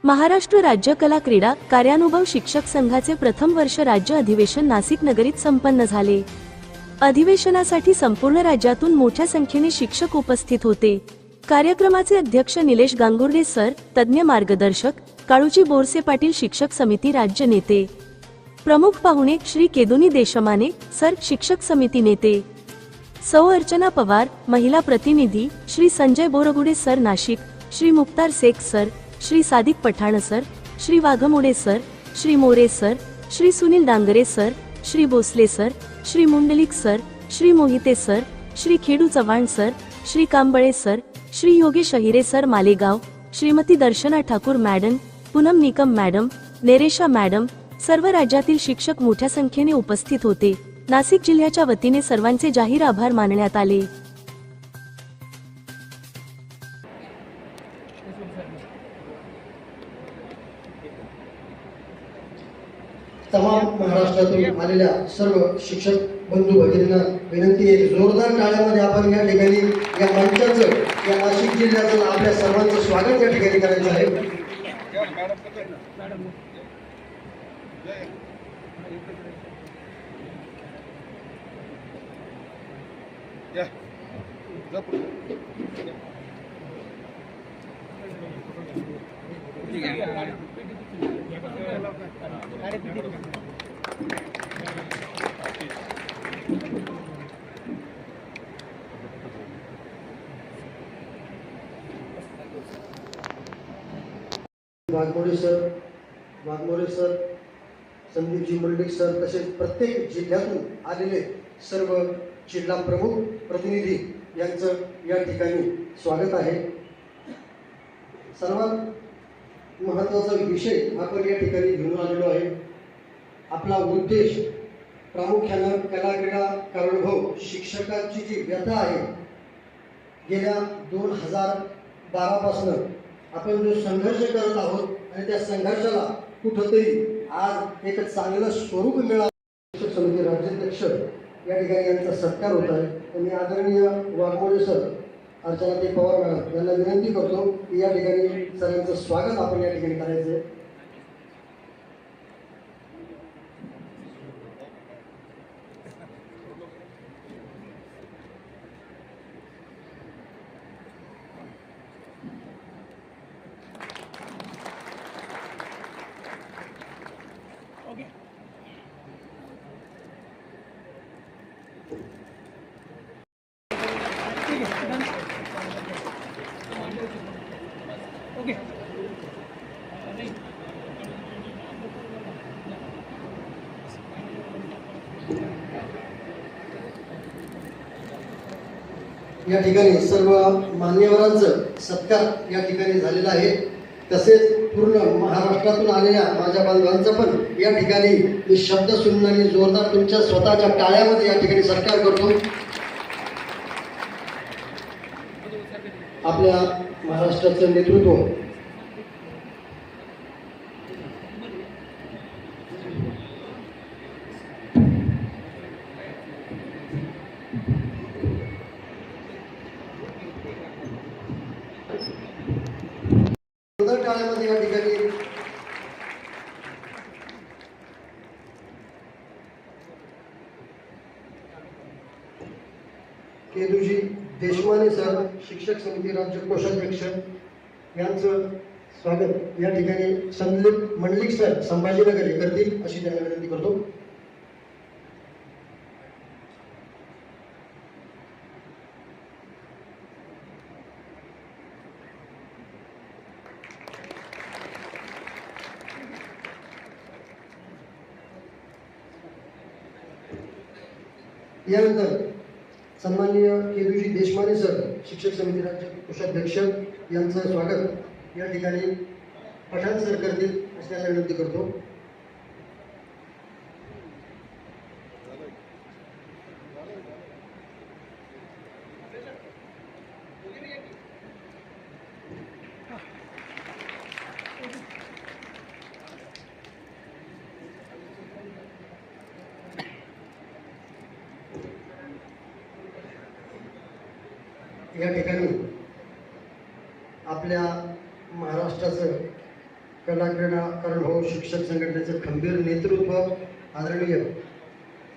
महाराष्ट्र राज्य कला क्रीडा कार्यानुभव शिक्षक संघाचे प्रथम वर्ष राज्य अधिवेशन नाशिक नगरीत संपन्न झाले। अधिवेशनासाठी संपूर्ण राज्यातून मोठ्या संख्येने शिक्षक उपस्थित होते। कार्यक्रमाचे अध्यक्ष निलेश गांगुर्डे सर, तज्ञ मार्गदर्शक काळूजी बोरसे पाटील, शिक्षक समिती राज्य नेते, प्रमुख पाहुणे श्री केदुनी देशमाने सर, शिक्षक समिती नेते सौ अर्चना पवार, महिला प्रतिनिधी Shri Sanjay Borgude sir Nashik, Shri Mukhtar Shaikh sir, Shri Sadiq Pathan sir, Shri Waghmode sir, Shri More sir, Shri Sunil Dangre sir, Shri Bhosale sir, Shri Mundlik sir, Shri Mohite sir, Shri Khedu Chavan sir, Shri Kamble sir, Shri Yogesh Ahire sir Malegaon, Shrimati Darshana Thakur madam, Poonam Nikam madam, Naresha madam, सर्व राज्यातील शिक्षक मोठ्या संख्येने उपस्थित होते। नाशिक जिल्ह्याच्या वतीने सर्वांचे जाहीर आभार मानण्यात आले। तमाम महाराष्ट्रातून आलेल्या सर्व शिक्षक बंधू भगिनींना विनंती आहे, जोरदार टाळ्यामध्ये आपण या ठिकाणी या मंचाचं, या नाशिक जिल्ह्याचं आपल्या सर्वांचं स्वागत या ठिकाणी करायचं आहे। वाघमोडे सर, संदीपजी मुंडलिक सर, तसेच प्रत्येक जिल्ह्यातून आलेले सर्व जिल्हा प्रमुख प्रतिनिधी यांचं या ठिकाणी स्वागत आहे। सर्वात महत्त्वाचा विषय आपण या ठिकाणी घेऊन आलेलो आहे। आपला उद्देश प्रामुख्यानं कला क्रीडा कार्यानुभव शिक्षकांची जी व्यथा आहे, गेल्या 2012 पासून आपण जो संघर्ष करत आहोत आणि त्या संघर्षाला कुठंतरी आज एक चांगलं स्वरूप मिळालं। शिक्षक समिती राज्याध्यक्ष या ठिकाणी यांचा सत्कार होत आहे आणि आदरणीय वाघमोडे सर, अर्चना पवार मॅडम यांना विनंती करतो की या ठिकाणी सरांचं स्वागत आपण या ठिकाणी करायचं आहे। या ठिकाणी सर्व मान्यवरांचं सत्कार या ठिकाणी झालेला आहे। तसेच पूर्ण महाराष्ट्रातून आलेल्या माझ्या बांधवांचा पण या ठिकाणी मी शब्द सुनणारी जोरदार तुमच्या स्वतःच्या टाळ्यामध्ये या ठिकाणी सत्कार करतो। आपल्या महाराष्ट्राचं नेतृत्व टाळ्यामध्ये या ठिकाणी केदुजी देशमाने सर, शिक्षक समिती राज्य कोषाध्यक्ष यांचं स्वागत या ठिकाणी संदीप मंडलिक सर संभाजीनगर हे करतील अशी त्यांना विनंती करतो। यानंतर सन्माननीय केदुजी देशमाने सर, शिक्षक समिती राज्य कोषाध्यक्ष यांचं स्वागत या ठिकाणी पठाण सर करतील अशी त्यांना विनंती करतो। या ठिकाणी आपल्या महाराष्ट्राचं कला क्रीडा करणभाऊ शिक्षक संघटनेचे खंबीर नेतृत्व आदरणीय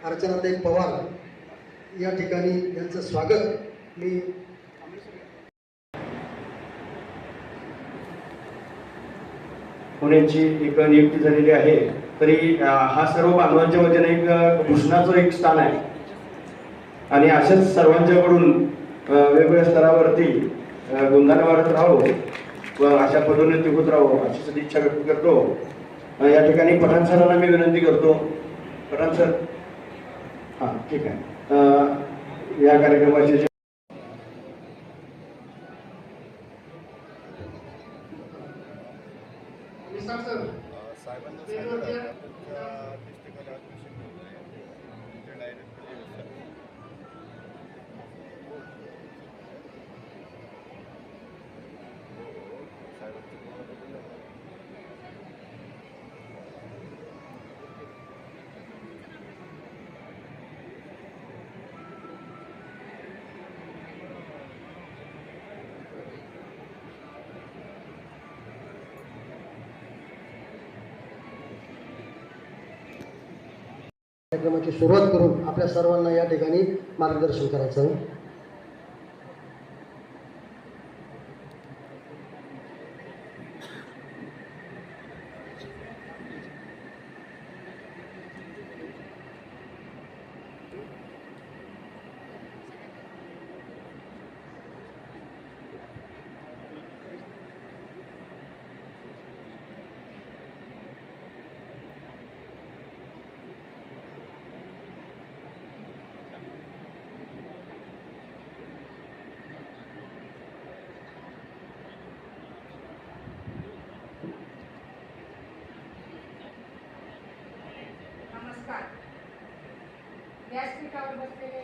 अर्चनाताई पवार या ठिकाणी यांचं स्वागत मी पुण्याची एक नियुक्ती झालेली आहे. तरी हा सर्व बांधवांच्या वतीने एक भूषणाचं एक स्थान आहे आणि अशाच सर्वांच्याकडून वेगवेगळ्या स्तरावरती गुणगान वाढत राहो व अशा पदोन्नती होत राहो अशी सदिच्छा व्यक्त करतो. या ठिकाणी पठाण सरांना मी विनंती करतो. पठाण सर, हां ठीक आहे. या कार्यक्रमाचे कार्यक्रमाची सुरुवात करून आपल्या सर्वांना या ठिकाणी मार्गदर्शन करायचं आहे. नमस्कार. व्यासपीठावर बसलेले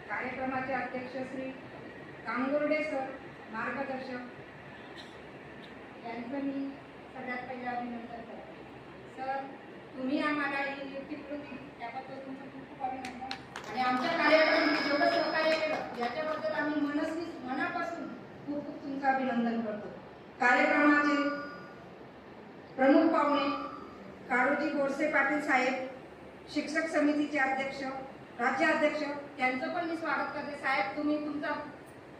कार्यक्रमाचे अध्यक्ष श्री कांगुर्डे सर, मार्गदर्शक, यांचं मी सगळ्यात पहिले अभिनंदन करते. सर, तुम्ही आम्हाला ही नियुक्ती करून दिली त्याबद्दल तुमचं खूप खूप अभिनंदन. आणि आमच्या कार्यक्रमात जेवढं सहकार्य केलं याच्याबद्दल आम्ही मनापासून खूप खूप तुमचं अभिनंदन करतो. कार्यक्रमाचे प्रमुख पाहुणे काळूजी गोडसे पाटील साहेब, शिक्षक समितीचे अध्यक्ष, राज्याध्यक्ष, त्यांचं पण मी स्वागत करते. साहेब, तुम्ही तुमचा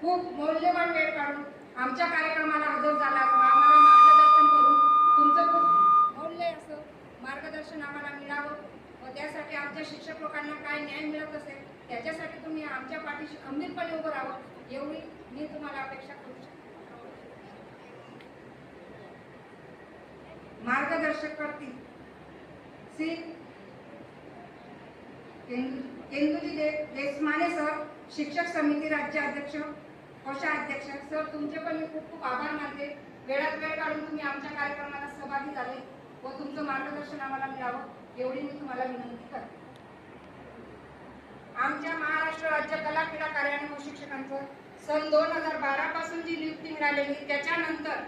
खूप मौल्यवान वेळ काढून आमच्या कार्यक्रमाला हजर झाला व आम्हाला मार्गदर्शन करून तुमचं खूप मौल्य असं मार्गदर्शन आम्हाला मिळावं व त्यासाठी आमच्या शिक्षक लोकांना काय न्याय मिळत असेल त्याच्यासाठी तुम्ही आमच्या पाठीशी खंबीरपणे उभं राहावं एवढी मी तुम्हाला अपेक्षा करू शकते. मार्गदर्शक करतील श्री केंदुजी देशमाने सर, शिक्षक समिती राज्याध्यक्ष, कोषाध्यक्ष. सर, तुमचे पण मी खूप खूप आभार मानते. वेळात वेळ काढून तुम्ही आमच्या कार्यक्रमाला सहभागी झाले व तुमचं मार्गदर्शन आम्हाला मिळावं एवढी मी तुम्हाला विनंती करते. आमच्या महाराष्ट्र राज्य कला क्रीडा कार्यान्वयन शिक्षकांचं सन 2012 पासून जी नियुक्ती मिळालेली त्याच्यानंतर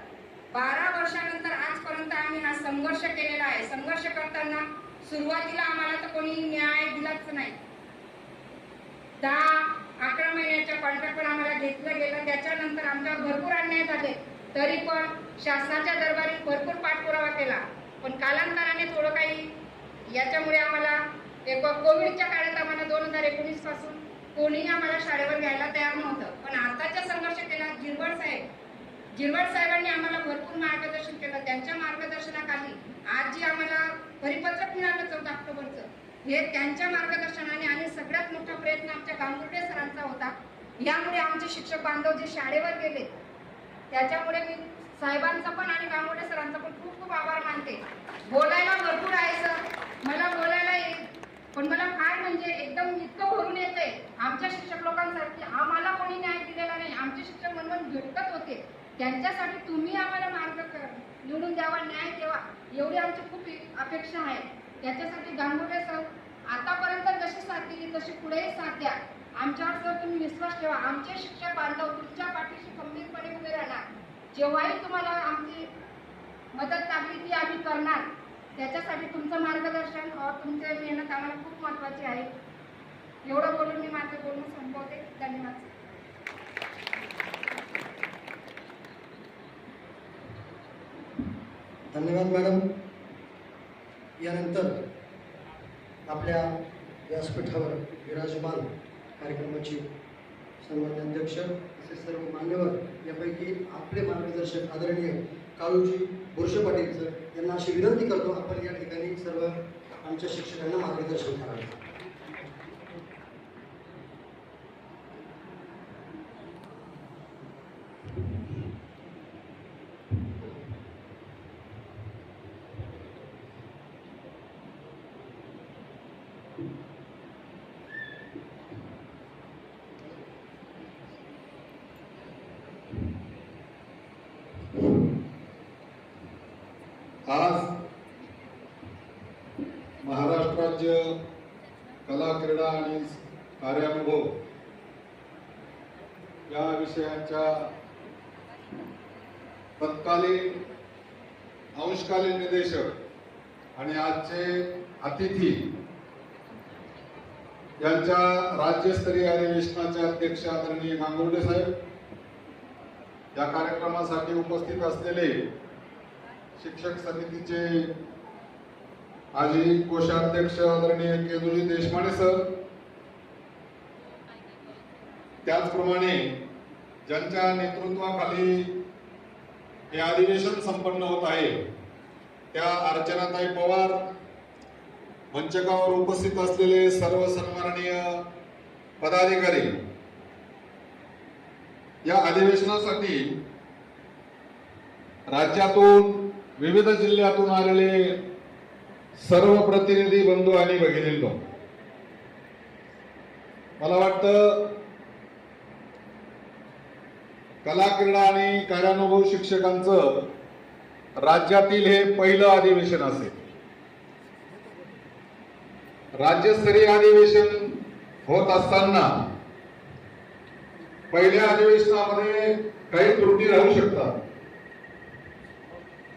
12 वर्षानंतर आजपर्यंत आम्ही हा संघर्ष केलेला आहे. संघर्ष करताना सुरुवातीला आम्हाला तर कोणी न्याय दिलाच नाही. 10-11 महिन्याच्या कॉन्ट्रॅक्ट पण आम्हाला घेतलं गेलं. त्याच्यानंतर आमच्यावर भरपूर अन्याय झाले तरी पण शासनाच्या दरबारी भरपूर पाठपुरावा केला. पण कालांतराने थोडं काही याच्यामुळे आम्हाला कोविडच्या काळात आम्हाला 2019 पासून कोणीही आम्हाला शाळेवर घ्यायला तयार नव्हतं. पण आताच्या संघर्ष केला जिरवड साहेबांनी आम्हाला भरपूर मार्गदर्शन केलं. त्यांच्या मार्गदर्शनाखाली आज जी आम्हाला परिपत्रक मिळालं 14 ऑक्टोबरचं हे त्यांच्या मार्गदर्शनाने आणि सगळ्यात मोठा प्रयत्न आमच्या गांगुर्डे सरांचा होता. यामुळे आमचे शिक्षक बांधव जे शाळेवर गेले त्याच्यामुळे मी साहेबांचा पण आणि गांगुर्डे सरांचा पण खूप खूप आभार मानते. बोलायला भरपूर आहे सर, मला बोलायला येईल पण मला फार म्हणजे एकदम इतकं भरून येतंय. आमच्या शिक्षक लोकांसाठी आम्हाला कोणी न्याय दिलेला नाही. आमचे शिक्षक म्हणून भटकत होते त्यांच्यासाठी तुम्ही आम्हाला मार्ग निवडून द्यावा, न्याय द्यावा एवढी आमची खूप अपेक्षा आहे. त्याच्यासाठी गांगुर्डे सर आतापर्यंत जशी साथ दिली तशी पुढेही साथ द्या. आमच्यावर सर तुम्ही विश्वास ठेवा. आमचे शिक्षक बांधव तुमच्या पाठीशी खंबीरपणे उभे राहणार. जेव्हाही तुम्हाला आमची मदत लागली ती आम्ही करणार. त्याच्यासाठी तुमचं मार्गदर्शन और तुमचे मेहनत आम्हाला खूप महत्त्वाची आहे. एवढं बोलून मी माझं बोलणं धन्यवाद. धन्यवाद मॅडम. यानंतर आपल्या व्यासपीठावर विराजमान कार्यक्रमाचे सन्मान्य अध्यक्ष असे सर्व मान्यवर, यापैकी आपले मार्गदर्शक आदरणीय काळूजी बोरसे पाटील सर यांना अशी विनंती करतो, आपण या ठिकाणी सर्व आमच्या शिक्षकांना मार्गदर्शन करावे. आज महाराष्ट्र राज्य कला क्रीडा आणि कार्यानुभव या विषयाच्या तत्कालीन अंशकालीन निदेशक आणि आजचे अतिथी यांच्या राज्यस्तरीय अधिवेशनाचे अध्यक्ष आदरणीय गांगुर्डे साहेब, या कार्यक्रमासाठी उपस्थित असलेले शिक्षक समितीचे माजी कोषाध्यक्ष आदरणीय केजुजी देशमाने सर, त्याचप्रमाणे ज्यांच्या नेतृत्वाखाली हे अधिवेशन संपन्न होत आहे त्या अर्चनाताई पवार, मंचकावर उपस्थित असलेले सर्व सन्माननीय पदाधिकारी, या अधिवेशनासाठी राज्यातून विविध जिल्ह्यातून आलेले सर्व प्रतिनिधी बंधू आणि भगिनींनो, मला वाटतं कला क्रीडा आणि कार्यानुभव शिक्षकांचं राज्यातील हे पहिलं अधिवेशन असेल. राज्यस्तरीय अधिवेशन होत असताना पहिल्या अधिवेशनामध्ये काही त्रुटी राहू शकतात,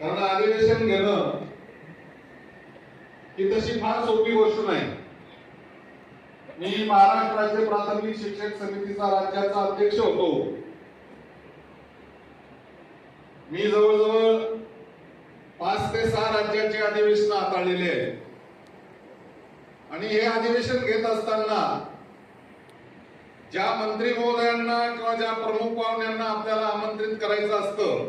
कारण अधिवेशन घेणं ही तशी फार सोपी गोष्ट नाही. मी महाराष्ट्र राज्य प्राथमिक शिक्षक समितीचा राज्याचा अध्यक्ष होतो. मी जवळजवळ 5 ते 6 राज्याची अधिवेशन हाताळलेली आहे आणि हे अधिवेशन घेत असताना ज्या मंत्री महोदयांना किंवा ज्या प्रमुख पाहुण्यांना आपल्याला आमंत्रित करायचं असतं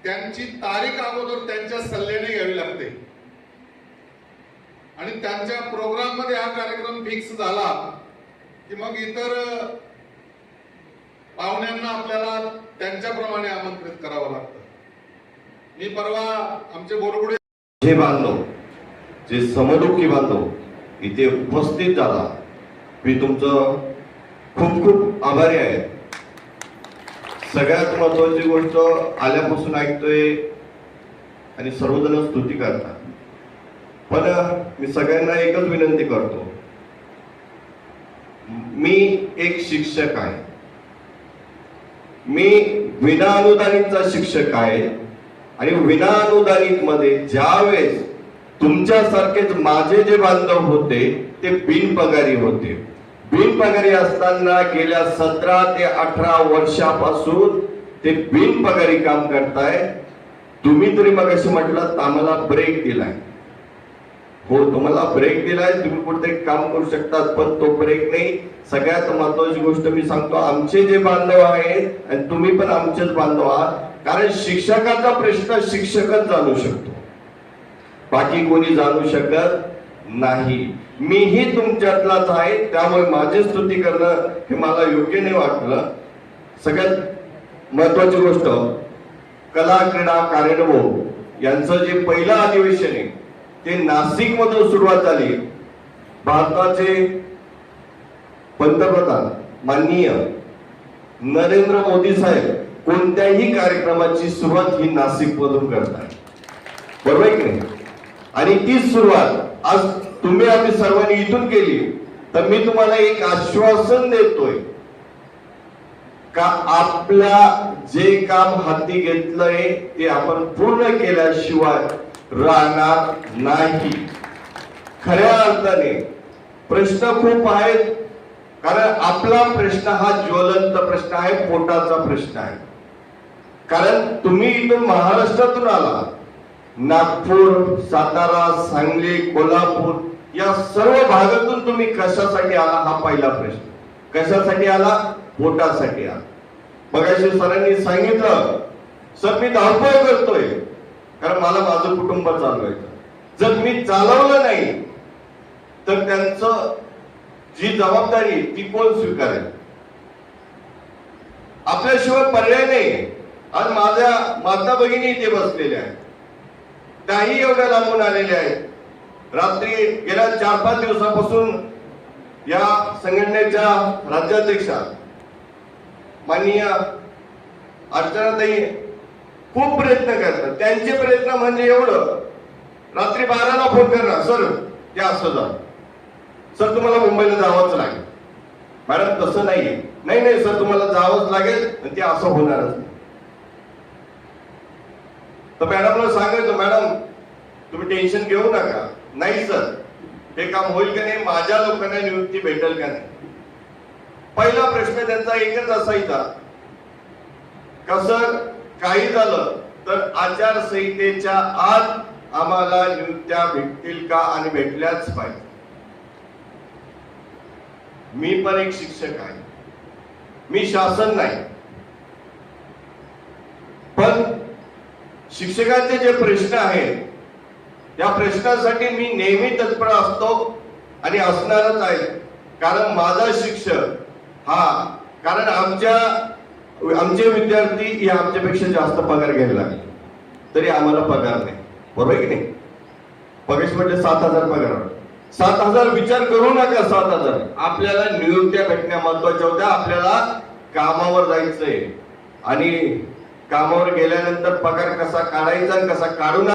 त्यांची तारीख अगोदर त्यांच्या सल्ल्याने घ्यावी लागते आणि त्यांच्या प्रोग्राम मध्ये हा कार्यक्रम फिक्स झाला की मग इतर पाहुण्यांना आपल्याला त्यांच्याप्रमाणे आमंत्रित करावं लागतं. मी परवा आमचे बोरगुडे जे बांधव, जे समदुखी बांधव इथे उपस्थित झाला, मी तुमचं खूप खूप आभारी आहे. सगळ्यात महत्वाची गोष्ट आल्यापासून ऐकतोय आणि सर्वजण स्तुती करतात, पण मी सगळ्यांना एकच विनंती करतो, मी एक शिक्षक आहे, मी विनाअनुदानितचा शिक्षक आहे आणि विनाअनुदानित मध्ये ज्यावेळेस तुमच्यासारखेच माझे जे बांधव होते ते बिनपगारी होते. बिनपगारी असताना गेल्या 17 ते 18 वर्षापासून ते बिनपगारी काम करताय. तुम्ही तरी मगाशी म्हटलं आम्हाला ब्रेक दिलाय. हो, तुम्हाला ब्रेक दिलाय, तुम्ही कुठेतरी काम करू शकतात, पण तो ब्रेक नाही. सगळ्यात महत्वाची गोष्ट मी सांगतो, आमचे जे बांधव आहेत आणि तुम्ही पण आमचेच बांधव आहात, कारण शिक्षकाचा प्रश्न शिक्षकच जाणू शकतो, बाकी कोणी जाणू शकत नाही. मीही तुमच्यातलाच आहे, त्यामुळे माझी स्तुती करणं हे मला योग्य नाही वाटलं. सगळ्यात महत्वाची गोष्ट, कला क्रीडा कार्यानुभव यांचं जे पहिलं अधिवेशन आहे ते नाशिक मधून सुरुवात झाली. भारताचे पंतप्रधान माननीय नरेंद्र मोदी साहेब कोणत्याही कार्यक्रमाची सुरुवात ही नाशिक मधून करतात, बरोबर आहे की नाही? आणि तीच सुरुवात आज तुम्ही आम्ही सर्वांनी इथून केली. तर मी तुम्हाला एक आश्वासन देतोय का आपल्या जे काम हाती घेतलंय ते आपण पूर्ण केल्याशिवाय राहणार नाही. खऱ्या अर्थाने प्रश्न खूप आहेत, कारण आपला प्रश्न हा ज्वलंत प्रश्न आहे, पोटाचा प्रश्न आहे. कारण तुम्ही इथून महाराष्ट्रातून आला, नागपूर, सातारा, सांगली, कोल्हापूर या सर्व भागातून तुम्ही कशासाठी आला हा पहिला प्रश्न. कशासाठी आला? पोटासाठी आला. मगाशी सरांनी सांगितलं, सर मी धावपळ करतोय कारण मला माझं कुटुंब चालवायचं. जर मी चालवलं नाही तर त्यांचं जी जबाबदारी ती कोण स्वीकारेल? आपल्याशिवाय पर्याय नाही. आज माझ्या माता भगिनी इथे बसलेल्या आहेत, त्याही एवढ्या लांबून आलेल्या आहेत. रात्री गेल्या 4-5 दिवसापासून या संघटनेच्या राज्याध्यक्षा माननीय अर्चनाताई खूप प्रयत्न करतात. त्यांचे प्रयत्न म्हणजे एवढं, रात्री 12ला फोन करणार, सर ते असं जा, सर तुम्हाला मुंबईला जावंच लागेल. मॅडम तसं नाहीये. नाही सर तुम्हाला जावंच लागेल, ते असं होणारच नाही. तर मॅडमला सांगायचं, मॅडम तुम्ही टेन्शन घेऊ नका. नाही सर हे काम होईल का नाही, माझ्या लोकांना नियुक्ती भेटेल का नाही. पहिला प्रश्न त्यांचा एकच असायचा का सर काही झालं तर आचारसंहितेच्या आत आम्हाला नियुक्त्या भेटतील का, आणि भेटल्याच पाहिजे. मी पण एक शिक्षक आहे, मी शासन नाही, पण शिक्षकांचे जे प्रश्न आहेत त्या प्रश्नासाठी मी नेहमी तत्पर असतो आणि असणारच आहे. कारण माझा शिक्षक हा, कारण आमचे विद्यार्थी हे आमच्यापेक्षा जास्त पगार घ्यायला लागले तरी आम्हाला पगार नाही. बरोबर की नाही? पगार म्हणजे 7,000 पगार. 7,000 विचार करू नका. 7,000 आपल्याला नियुक्त्या भेटण्या महत्वाच्या होत्या. आपल्याला कामावर जायचंय आणि कामावर गेल्यानंतर पगार कसा काढायचा आणि कसा काढू नका.